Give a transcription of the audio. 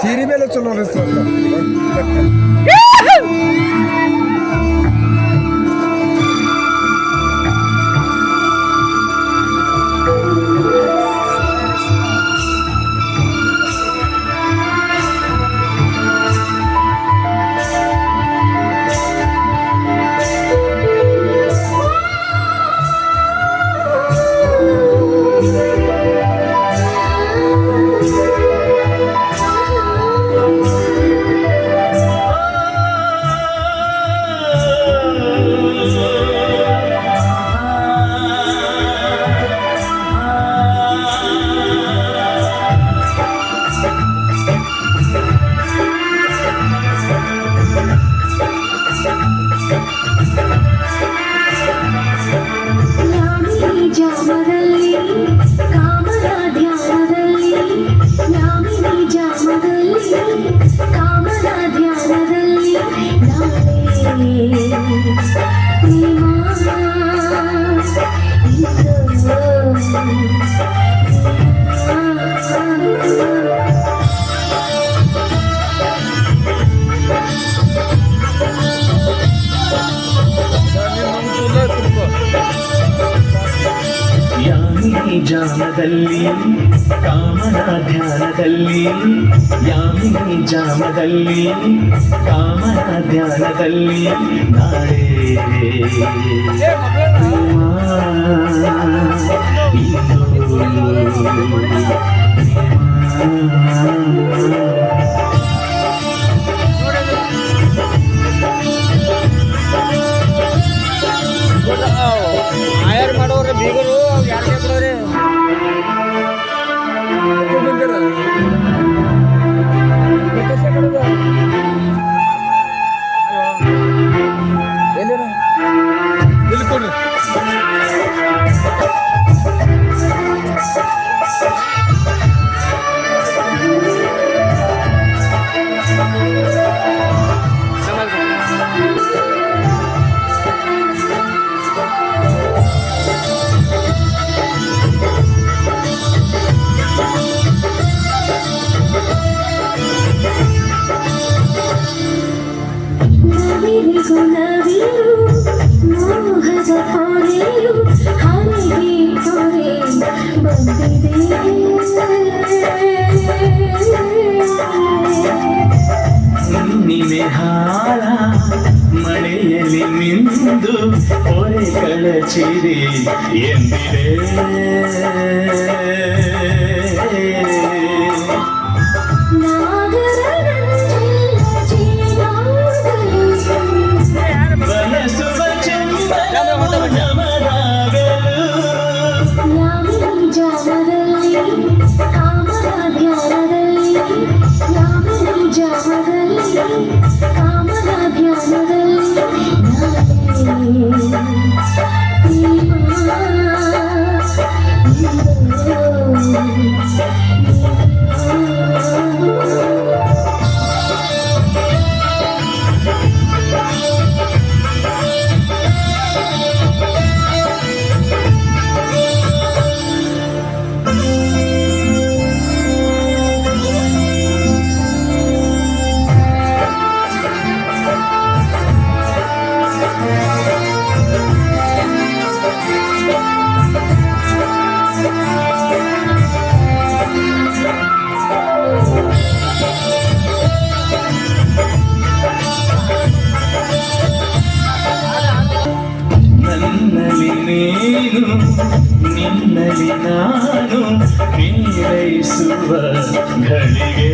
ಸೀರೆ ಮೇಲೆ ಚಲೋ ಅನಿಸ್ತಲ್ಲ. ಜಾಮದಲ್ಲಿ ಕಾಮನ ಧ್ಯಾನದಲ್ಲಿ ಯಾಮಿನಿ ಜಾಮದಲ್ಲಿ ಕಾಮನ ಧ್ಯಾನದಲ್ಲಿ ನಾಳೆ ಯಾಮಿನಿ ಜಾಮದಲ್ಲಿ ಕಾಮನ ಧ್ಯಾನದಲ್ಲಿ ಯಾಮಿನಿ ಜಾಮದಲ್ಲಿ ಕಾಮನ ಧ್ಯಾನದಲ್ಲಿ ನಾಳೆ ಆಯರ್ ಮಾಡೋರೆ ಬೀಗರು ಯಾರಿಗೆ ಬಿಡೋರೆ ಗುಣವಿರು ಮೋಹದ ಹೊರೆಯು ಹನಿಗೆ ಹೊರೆ ಬಂದಿದೆ ಹುಣ್ಣಿಮೆ ಹಾಲ ಮಳೆಯಲ್ಲಿ ನಿಂದು ಹೊರೆ ಕಳಚಿರಿ ಎಂದಿದೆ ಬಯಸುವ ಚಂದನವು ನಮನಾಗಲು ಯಾಮಿನಿ ಜಾಮದಲ್ಲಿ ಕಾಮನ ಧ್ಯಾನದಲ್ಲಿ ಯಾಮಿನಿ ಜಾಮದಲ್ಲಿ ಕಾಮನ ಧ್ಯಾನದಲ್ಲಿ ನನ್ನಲ್ಲಿ ನೀನು ನಿನ್ನಲ್ಲಿ ನಾನು ನೀರೈಸುವ ಘಳಿಗೆ